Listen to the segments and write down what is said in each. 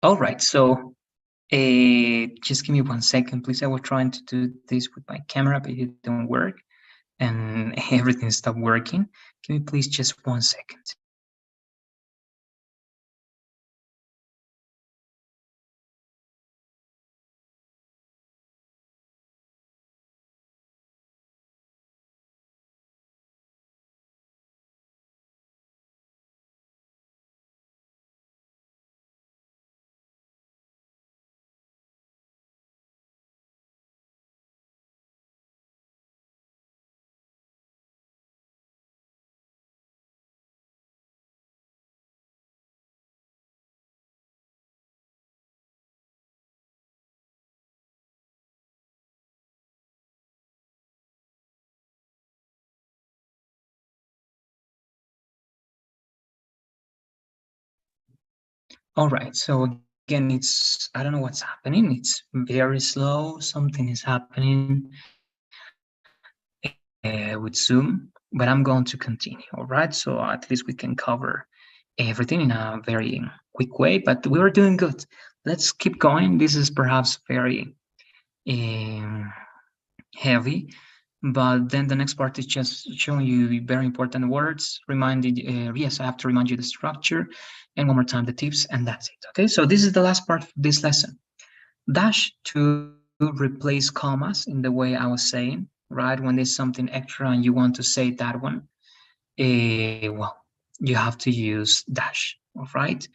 All right, so just give me 1 second, please. I was trying to do this with my camera, but it didn't work, and everything stopped working. Give me please just 1 second. All right, so again, I don't know what's happening. It's very slow. Something is happening with Zoom, but I'm going to continue. All right, so at least we can cover everything in a very quick way, but we were doing good. Let's keep going. This is perhaps very heavy, but then the next part is just showing you very important words, reminded, yes, I have to remind you the structure, and one more time the tips, and that's it. Okay, so this is the last part of this lesson. Dash to replace commas in the way I was saying, right? When there's something extra and you want to say that one, well, you have to use dash, all right?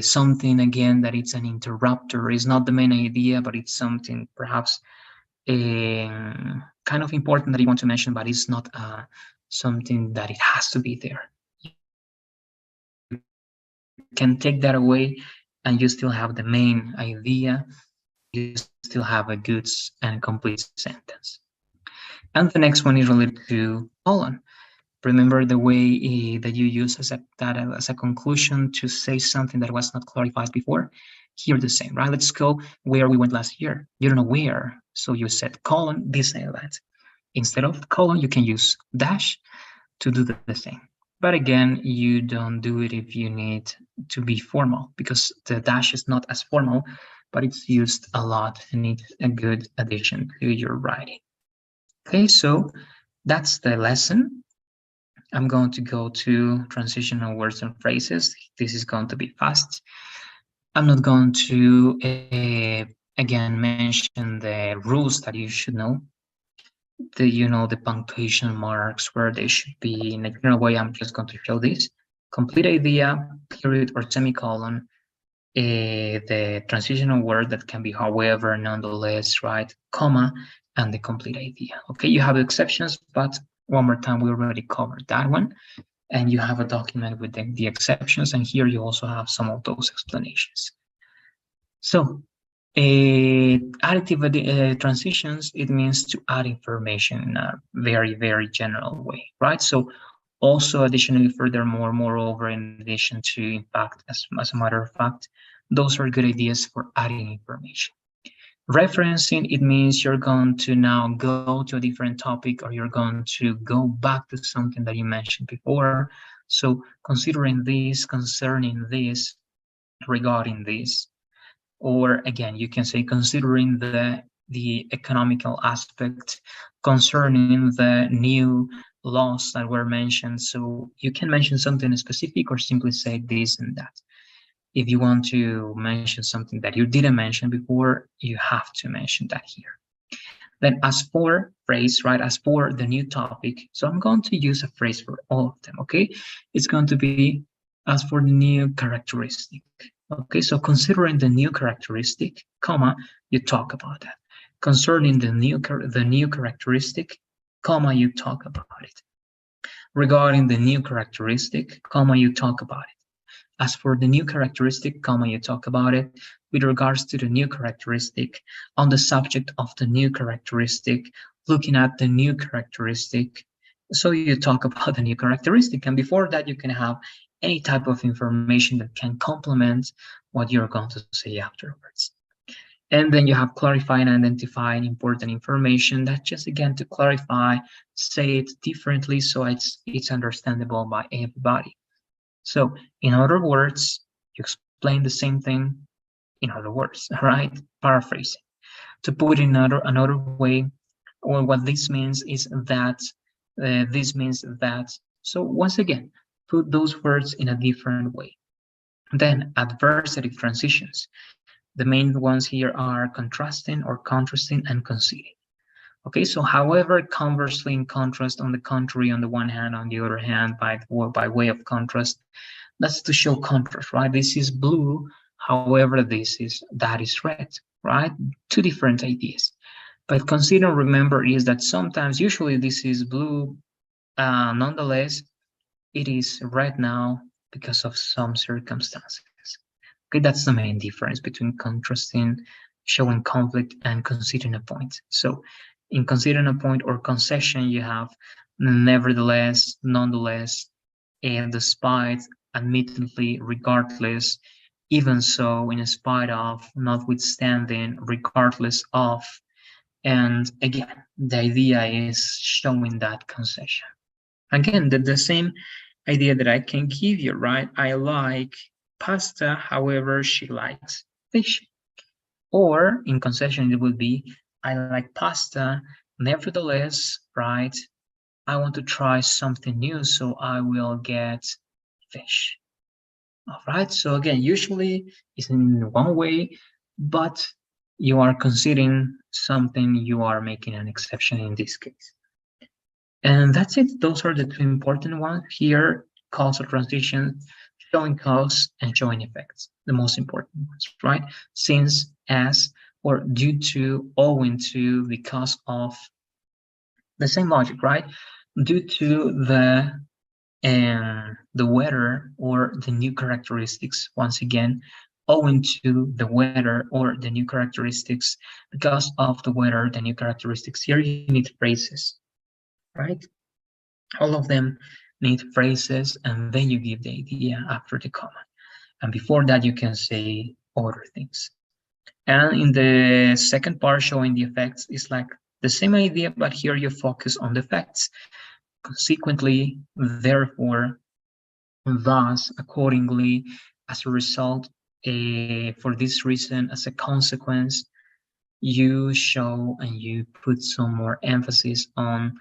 Something again that it's an interrupter is not the main idea, but it's something perhaps kind of important that you want to mention, but it's not something that it has to be there. You can take that away and you still have the main idea. You still have a good and complete sentence. And the next one is related to colon. Remember the way that you use that as a conclusion to say something that was not clarified before? Here the same, right? Let's go where we went last year. You don't know where, so you said colon, this and that. Instead of colon, you can use dash to do the thing. But again, you don't do it if you need to be formal, because the dash is not as formal, but it's used a lot and it's a good addition to your writing. Okay, so that's the lesson. I'm going to go to transitional words and phrases. This is going to be fast. I'm not going to, again, mention the rules that you should know. The punctuation marks, where they should be. In a general way, I'm just going to show this. Complete idea, period or semicolon, the transitional word that can be however, nonetheless, right, comma, and the complete idea. Okay, you have exceptions, but one more time, we already covered that one. And you have a document with the exceptions, and here you also have some of those explanations. So additive transitions, it means to add information in a very, very general way, right? So also additionally, furthermore, moreover, in addition to, in fact, as a matter of fact, those are good ideas for adding information. Referencing, it means you're going to now go to a different topic, or you're going to go back to something that you mentioned before. So considering this, concerning this, regarding this, or again, you can say considering the economical aspect, concerning the new laws that were mentioned. So you can mention something specific or simply say this and that. If you want to mention something that you didn't mention before, you have to mention that here. Then as for phrase, right, as for the new topic, so I'm going to use a phrase for all of them, okay? It's going to be as for the new characteristic. Okay, so considering the new characteristic, comma, you talk about that. Concerning the new characteristic, comma, you talk about it. Regarding the new characteristic, comma, you talk about it. As for the new characteristic, comma, you talk about it. With regards to the new characteristic, on the subject of the new characteristic, looking at the new characteristic, so you talk about the new characteristic. And before that, you can have any type of information that can complement what you're going to say afterwards. And then you have clarify and identify important information. That just, again, to clarify, say it differently so it's understandable by everybody. So in other words, you explain the same thing, in other words, right? Paraphrasing. To put it in another way, or what this means is that so once again, put those words in a different way. Then adversative transitions. The main ones here are contrasting or contrasting and conceding. Okay, so however, conversely, in contrast, on the contrary, on the one hand, on the other hand, by way of contrast, that's to show contrast, right? This is blue, however, that is red, right? Two different ideas. But consider, remember, is that sometimes, usually this is blue, nonetheless, it is red now because of some circumstances. Okay, that's the main difference between contrasting, showing conflict, and considering a point. So in considering a point or concession, you have nevertheless, nonetheless, and despite, admittedly, regardless, even so, in spite of, notwithstanding, regardless of, and again, the idea is showing that concession. Again, the same idea that I can give you, right? I like pasta, however, she likes fish. Or in concession, it would be, I like pasta, nevertheless, right? I want to try something new, so I will get fish. All right, so again, usually it's in one way, but you are considering something, you are making an exception in this case. And that's it. Those are the two important ones here: causal transition, showing cause, and showing effects, the most important ones, right? Since, as, or due to, owing to, because of, the same logic, right? Due to the weather or the new characteristics, once again, owing to the weather or the new characteristics, because of the weather, the new characteristics. Here you need phrases, right? All of them need phrases, and then you give the idea after the comma. And before that, you can say other things. And in the second part, showing the effects, is like the same idea, but here you focus on the effects. Consequently, therefore, thus, accordingly, as a result, for this reason, as a consequence, you show and you put some more emphasis on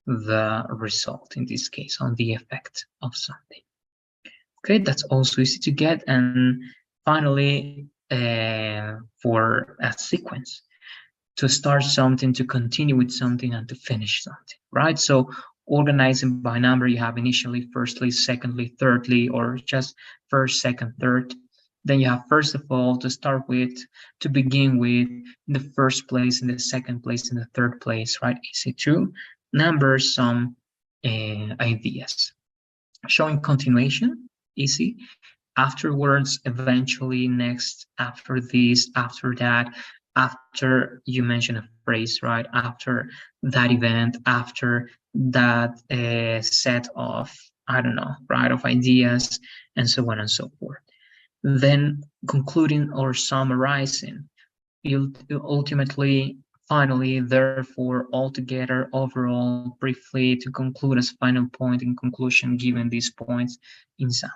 the result, in this case, on the effect of something. Okay, that's also easy to get. And finally, for a sequence, to start something, to continue with something, and to finish something, right? So organizing by number, you have initially, firstly, secondly, thirdly, or just first, second, third. Then you have, first of all, to start with, to begin with, in the first place, in the second place, in the third place, right? Easy to number some ideas. Showing continuation, easy. Afterwards, eventually, next, after this, after that, after you mention a phrase, right? After that event, after that set of, I don't know, right, of ideas, and so on and so forth. Then concluding or summarizing, you ultimately, finally, therefore, altogether, overall, briefly, to conclude as final point in conclusion, given these points in summary.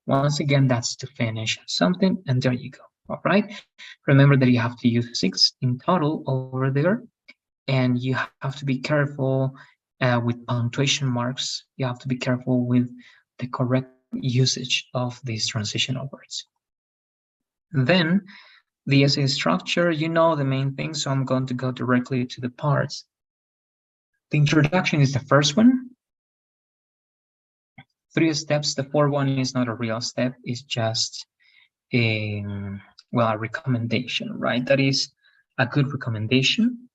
Once again, that's to finish something, and there you go. All right. Remember that you have to use 6 in total over there, and you have to be careful with punctuation marks. You have to be careful with the correct usage of these transitional words. Then the essay structure, you know the main thing, so I'm going to go directly to the parts. The introduction is the first one. 3 steps. The fourth one is not a real step, it's just a recommendation, right? That is a good recommendation.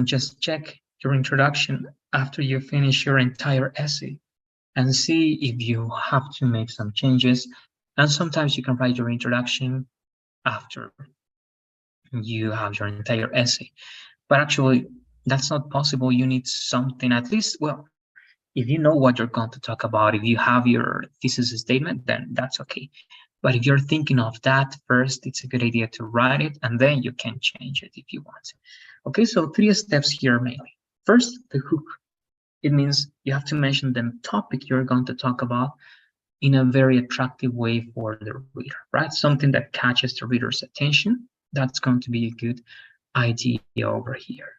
Just check your introduction after you finish your entire essay and see if you have to make some changes. And sometimes you can write your introduction after you have your entire essay. But actually, that's not possible. You need something, at least, well, if you know what you're going to talk about, if you have your thesis statement, then that's okay. But if you're thinking of that first, it's a good idea to write it, and then you can change it if you want. Okay, so 3 steps here mainly. First, the hook. It means you have to mention the topic you're going to talk about. in a very attractive way for the reader, right? Something that catches the reader's attention. That's going to be a good idea over here,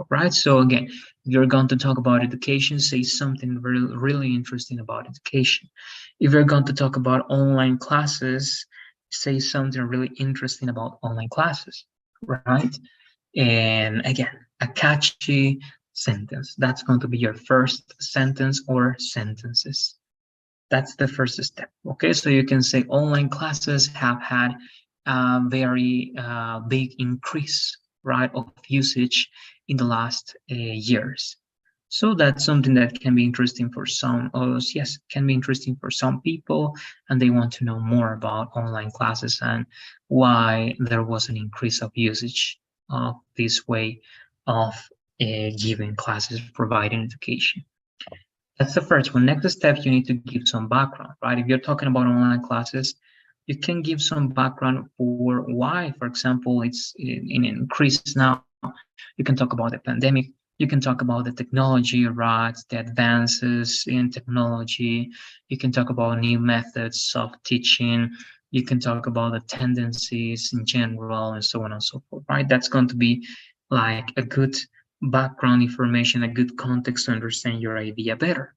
right? So again, if you're going to talk about education, say something really interesting about education. If you're going to talk about online classes, say something really interesting about online classes, right? And again, a catchy sentence. That's going to be your first sentence or sentences. That's the first step. Okay, so you can say online classes have had a very big increase, right, of usage in the last years. So that's something that can be interesting for some of us. Yes, can be interesting for some people, and they want to know more about online classes and why there was an increase of usage of this way of giving classes, providing education. That's the first one. Next step, you need to give some background, right? If you're talking about online classes, you can give some background for why, for example, it's in increase now. You can talk about the pandemic. You can talk about the technology, right? The advances in technology. You can talk about new methods of teaching. You can talk about the tendencies in general and so on and so forth, right? That's going to be like a good background information, a good context to understand your idea better.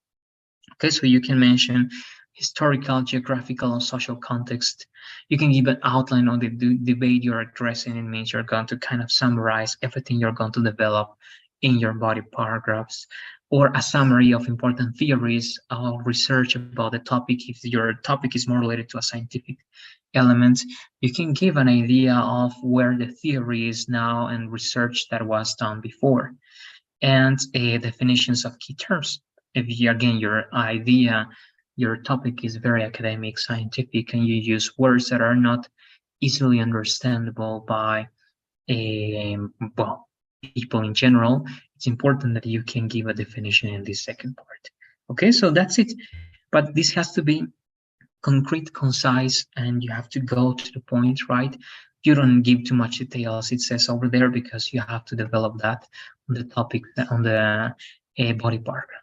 Okay, so you can mention historical, geographical, and social context. You can give an outline on the debate you're addressing. It means you're going to kind of summarize everything you're going to develop in your body paragraphs, or a summary of important theories of research about the topic. If your topic is more related to a scientific element, you can give an idea of where the theory is now and research that was done before, and definitions of key terms. If you, again, your idea, your topic is very academic, scientific, and you use words that are not easily understandable by well, people in general, it's important that you can give a definition in this second part. Okay, so that's it. But this has to be concrete, concise, and you have to go to the point, right? You don't give too much details, it says over there, because you have to develop that on the topic, on the body paragraph.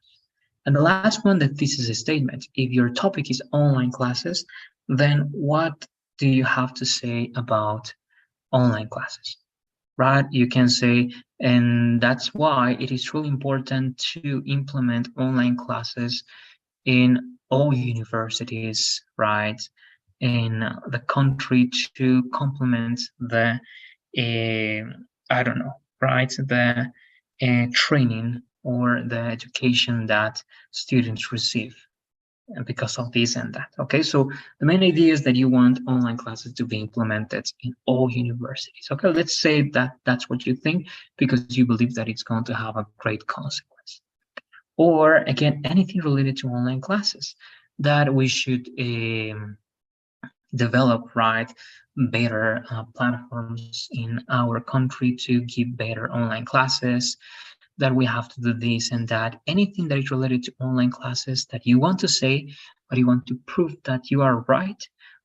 And the last one, the thesis statement. If your topic is online classes, then what do you have to say about online classes? Right? You can say, and that's why it is really important to implement online classes in all universities, right, in the country, to complement the, I don't know, right, the training or the education that students receive because of this and that. Okay, so the main idea is that you want online classes to be implemented in all universities. Okay, let's say that that's what you think because you believe that it's going to have a great consequence. Or again, anything related to online classes, that we should develop, right, better platforms in our country to give better online classes, that we have to do this and that. Anything that is related to online classes that you want to say, but you want to prove that you are right,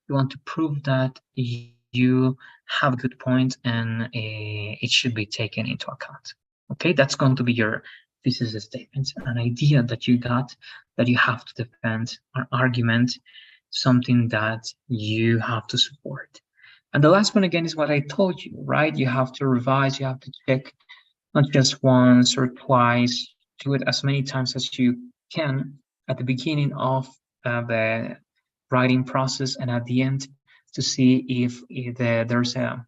you want to prove that you have a good point, and it should be taken into account. Okay, that's going to be your thesis statement, an idea that you got, that you have to defend, an argument, something that you have to support. And the last one, again, is what I told you, right? You have to revise, you have to check, not just once or twice, do it as many times as you can at the beginning of the writing process and at the end, to see if there's a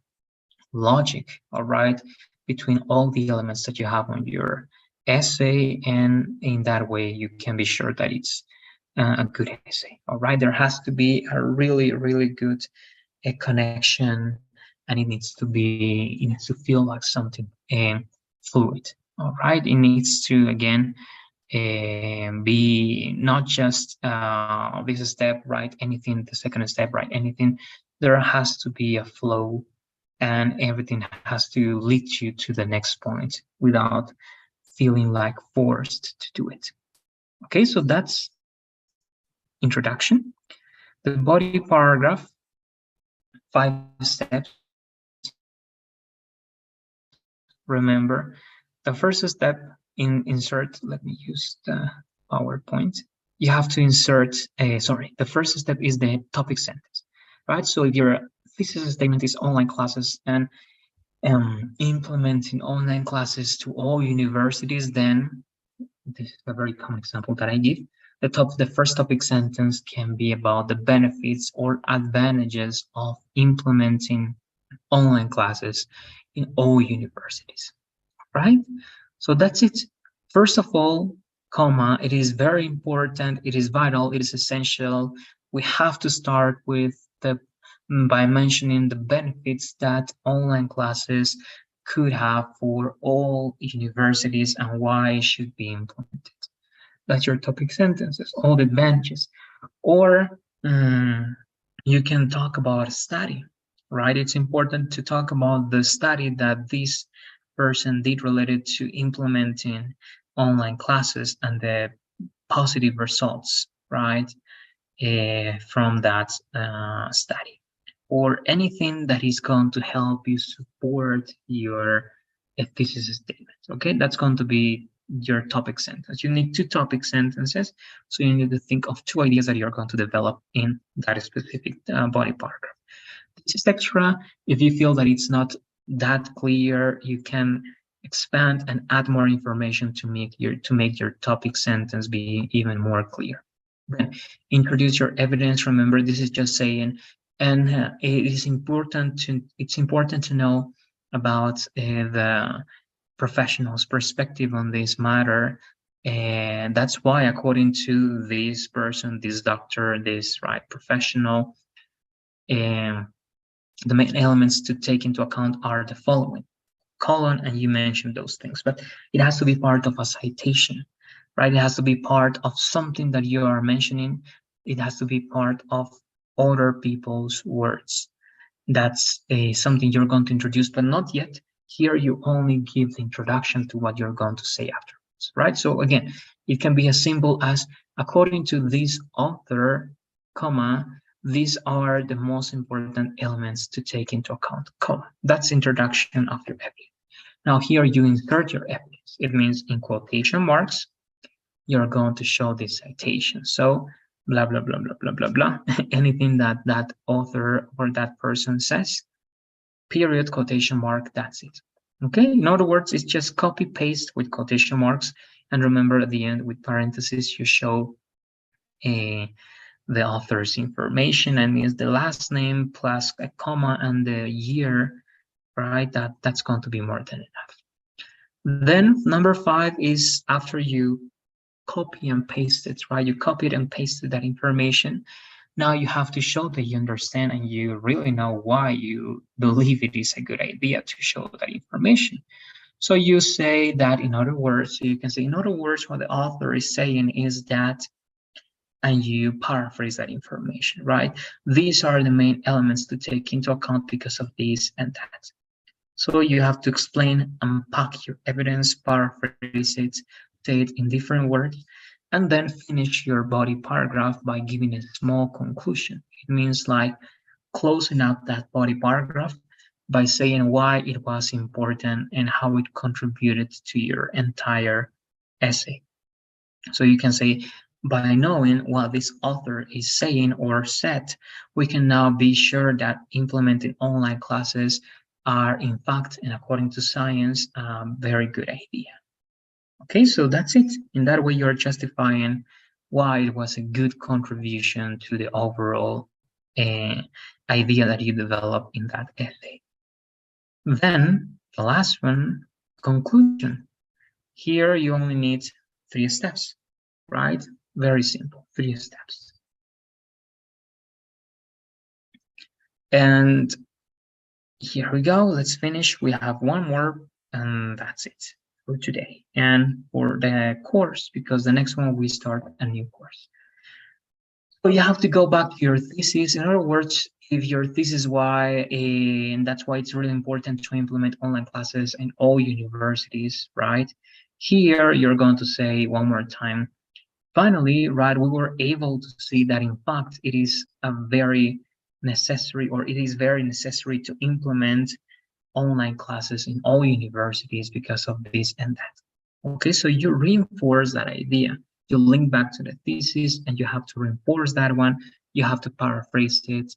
logic, all right, between all the elements that you have on your essay, and in that way you can be sure that it's a good essay. All right, there has to be a really good a connection, and it needs to feel like something fluid. All right, it needs to, again, be not just this step, right, anything, the second step, right, anything. There has to be a flow, and everything has to lead you to the next point without feeling like forced to do it. Okay, so that's introduction. The body paragraph, 5 steps. Remember, the first step in insert, let me use the PowerPoint. you have to insert, the first step is the topic sentence, right? So if your thesis statement is online classes and implementing online classes to all universities, then this is a very common example that I give. The first topic sentence can be about the benefits or advantages of implementing online classes in all universities, right? So that's it. First of all, comma, it is very important, it is vital, it is essential. We have to start with the by mentioning the benefits that online classes could have for all universities and why it should be implemented. That's your topic sentences, all the advantages. Or you can talk about study, right? It's important to talk about the study that this person did related to implementing online classes and the positive results, right, from that study, or anything that is going to help you support your thesis statement. Okay, that's going to be your topic sentence. You need two topic sentences, so you need to think of two ideas that you're going to develop in that specific body paragraph. This is extra. If you feel that it's not that clear, you can expand and add more information to make your topic sentence be even more clear. Then introduce your evidence. Remember, this is just saying, and it's important to know about the professional's perspective on this matter. And that's why, according to this person, this doctor, this right professional, um, the main elements to take into account are the following: colon, and you mentioned those things, but it has to be part of a citation, right? It has to be part of something that you are mentioning. It has to be part of other people's words. That's something you're going to introduce, but not yet. Here you only give the introduction to what you're going to say afterwards, right? So again, it can be as simple as, according to this author, comma, these are the most important elements to take into account, comma. That's introduction of your evidence. Now here you insert your evidence. It means in quotation marks, you're going to show this citation. So blah, blah, blah, blah, blah, blah, blah. Anything that that author or that person says, period, quotation mark, that's it. Okay, in other words, it's just copy paste with quotation marks. And remember, at the end with parentheses, you show the author's information, and means the last name plus a comma and the year, right? That's going to be more than enough. Then number 5 is, after you copy and paste it, right? You copied and pasted that information. Now you have to show that you understand and you really know why you believe it is a good idea to show that information. So you say that, in other words, you can say, in other words, what the author is saying is that, and you paraphrase that information, right? These are the main elements to take into account because of this and that. So you have to explain, unpack your evidence, paraphrase it, say it in different words, and then finish your body paragraph by giving a small conclusion. It means like closing up that body paragraph by saying why it was important and how it contributed to your entire essay. So you can say, by knowing what this author is saying or said, we can now be sure that implementing online classes are, in fact, and according to science, a very good idea. Okay, so that's it. In that way, you're justifying why it was a good contribution to the overall idea that you developed in that essay. Then the last one, conclusion. Here you only need 3 steps, right? Very simple, 3 steps. And here we go. Let's finish. We have one more, and that's it for today and for the course, because the next one we start a new course. So you have to go back to your thesis. In other words, if your thesis why, and that's why it's really important to implement online classes in all universities, right? Here you're going to say one more time, finally, right, we were able to see that in fact it is a very necessary, or it is very necessary to implement online classes in all universities because of this and that. Okay, so you reinforce that idea. You link back to the thesis and you have to reinforce that one. You have to paraphrase it.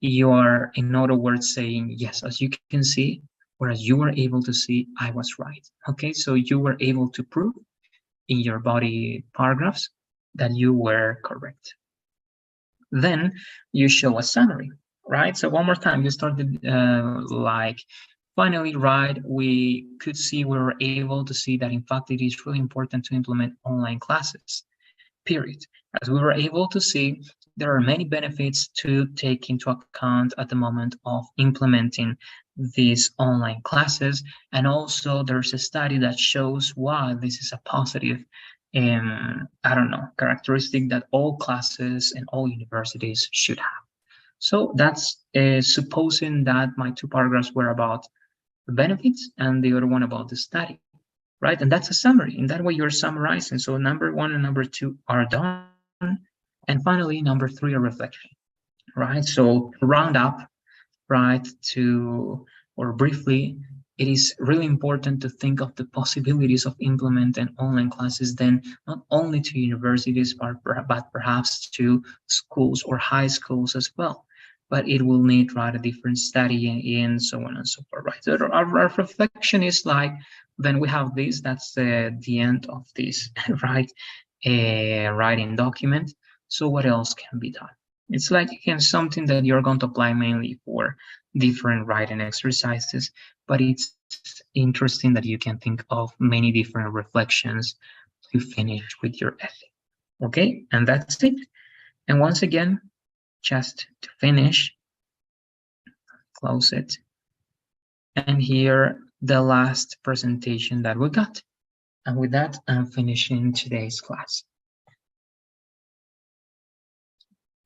You are, in other words, saying, yes, as you can see, whereas you were able to see, I was right. Okay, so you were able to prove in your body paragraphs that you were correct. Then you show a summary, right? So one more time, you started like, finally, right, we could see, we were able to see that in fact it is really important to implement online classes, period. As we were able to see, there are many benefits to take into account at the moment of implementing these online classes. And also there's a study that shows why this is a positive, I don't know, characteristic that all classes and all universities should have. So that's supposing that my two paragraphs were about the benefits and the other one about the study, right? And that's a summary. In that way, you're summarizing. So number one and number two are done. And finally, number three, a reflection, right? So round up, right, to, or briefly, it is really important to think of the possibilities of implementing online classes then not only to universities, but perhaps to schools or high schools as well. But it will need, right, a different study and so on and so forth, right? So our reflection is like, then we have this, that's the end of this, right, writing document. So what else can be done? It's like, again, something that you're going to apply mainly for different writing exercises, but it's interesting that you can think of many different reflections to finish with your essay. Okay, and that's it. And once again, just to finish, close it. And here, the last presentation that we got. And with that, I'm finishing today's class.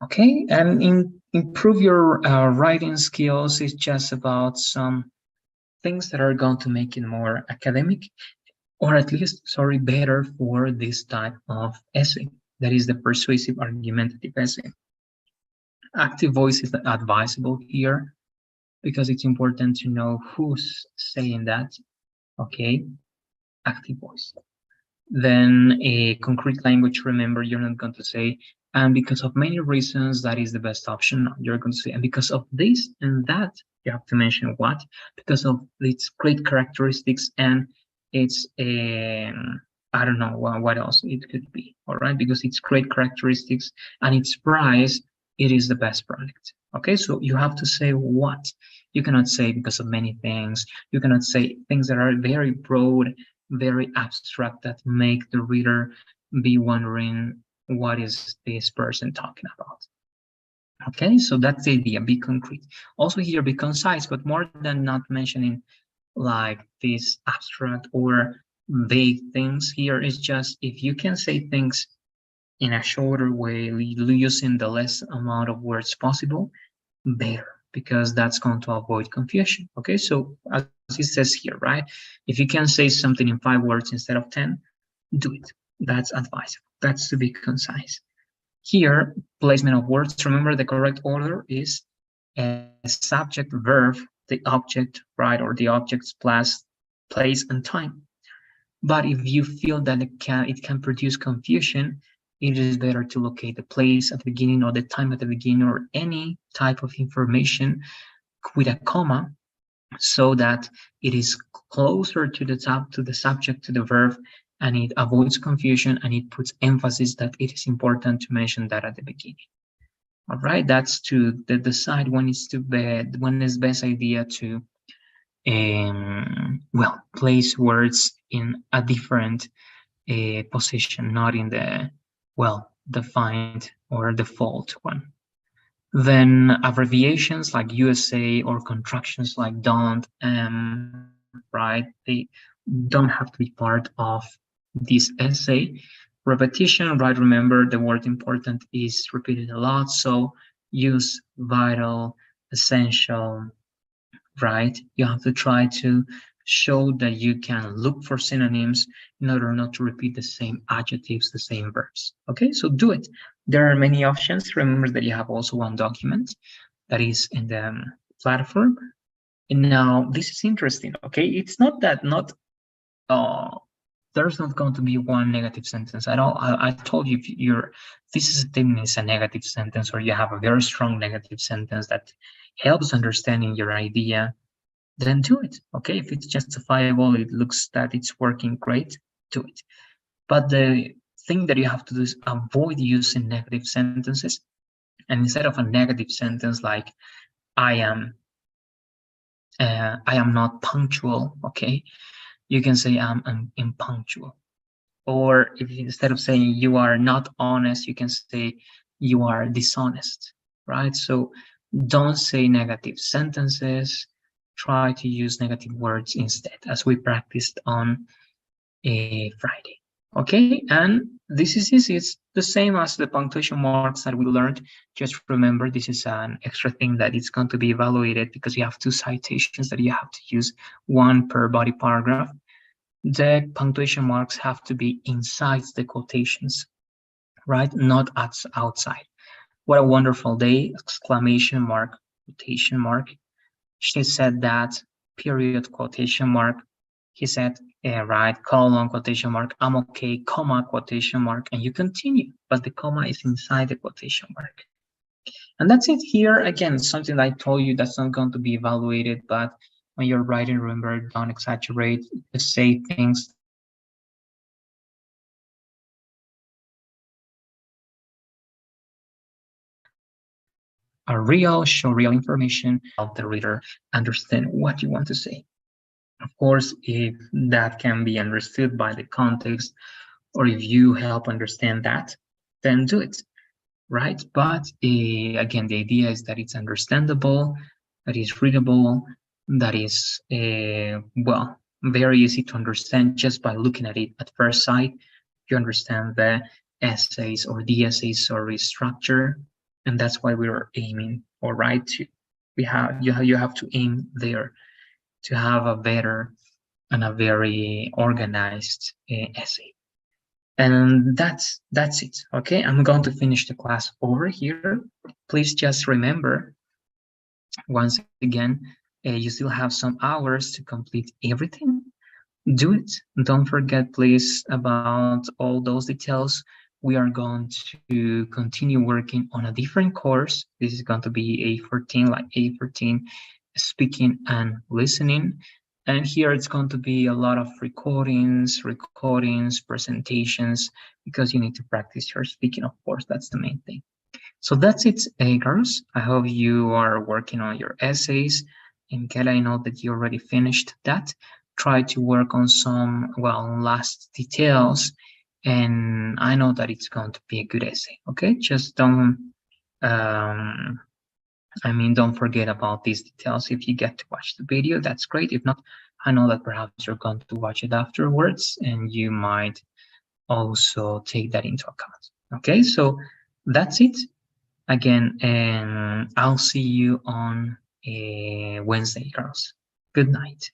Okay, and improve your writing skills is just about some things that are going to make it more academic, or at least, sorry, better for this type of essay. That is the persuasive argumentative essay. Active voice is advisable here because it's important to know who's saying that. Okay, active voice. Then a concrete language, remember, you're not going to say, and because of many reasons, that is the best option. You're going to say, and because of this and that, you have to mention what, because of its great characteristics and its, I don't know what else it could be, all right? Because its great characteristics and its price, it is the best product. Okay, so you have to say what. You cannot say because of many things. You cannot say things that are very broad, very abstract, that make the reader be wondering, what is this person talking about? Okay, so that's the idea, be concrete. Also here, be concise, but more than not mentioning like these abstract or vague things. Here is just, if you can say things in a shorter way, using the less amount of words possible, better, because that's going to avoid confusion. Okay, so as it says here, right, if you can say something in 5 words instead of 10, do it. That's advisable. That's to be concise. Here, placement of words, remember the correct order is a subject, verb, the object, right, or the objects plus place and time. But if you feel that it can produce confusion, it is better to locate the place at the beginning or the time at the beginning or any type of information with a comma, so that it is closer to the subject, to the verb, and it avoids confusion and it puts emphasis that it is important to mention that at the beginning. All right, that's to decide when is best idea to well, place words in a different position, not in the, well, defined or default one. Then abbreviations like USA or contractions like don't, right, they don't have to be part of this essay. Repetition, right, remember the word important is repeated a lot, so use vital, essential, right? You have to try to show that you can look for synonyms in order not to repeat the same adjectives, the same verbs. Okay, so do it. There are many options. Remember that you have also one document that is in the platform. And now this is interesting. Okay, it's not that uh, there's not going to be one negative sentence at all. I told you, if your thesis statement is a negative sentence, or you have a very strong negative sentence that helps understanding your idea, then do it. Okay, if it's justifiable, it looks that it's working great, do it. But the thing that you have to do is avoid using negative sentences. And instead of a negative sentence like I am not punctual, okay, you can say I'm impunctual. Or if instead of saying you are not honest, you can say you are dishonest, right? So don't say negative sentences. Try to use negative words instead, as we practiced on a Friday. Okay, and this is easy. It's the same as the punctuation marks that we learned. Just remember, this is an extra thing that it's going to be evaluated because you have 2 citations that you have to use, one per body paragraph. The punctuation marks have to be inside the quotations, right? Not outside. What a wonderful day! Exclamation mark, quotation mark. She said that, period, quotation mark. He said, right, colon, quotation mark, I'm okay, comma, quotation mark, and you continue, but the comma is inside the quotation mark. And that's it here. Again, something I told you that's not going to be evaluated, but when you're writing, remember, don't exaggerate, just say things are real, show real information, help the reader understand what you want to say. Of course, if that can be understood by the context, or if you help understand that, then do it, right? But again, the idea is that it's understandable, that is readable, that is, well, very easy to understand just by looking at it at first sight. You understand the essays or the essay, sorry, structure, and that's why we're aiming, or right, you have to aim there to have a better and a very organized essay. And that's it. Okay, I'm going to finish the class over here. Please just remember, once again, you still have some hours to complete everything. Do it. Don't forget, please, about all those details. We are going to continue working on a different course. This is going to be A14, like A14, speaking and listening. And here it's going to be a lot of recordings, presentations, because you need to practice your speaking, of course. That's the main thing. So that's it, girls. I hope you are working on your essays. And Kelly, I know that you already finished that. Try to work on some, well, last details. And I know that it's going to be a good essay, okay? Just don't, don't forget about these details. If you get to watch the video, that's great. If not, I know that perhaps you're going to watch it afterwards, and you might also take that into account. Okay, so that's it. Again, and I'll see you on Wednesday, girls. Good night.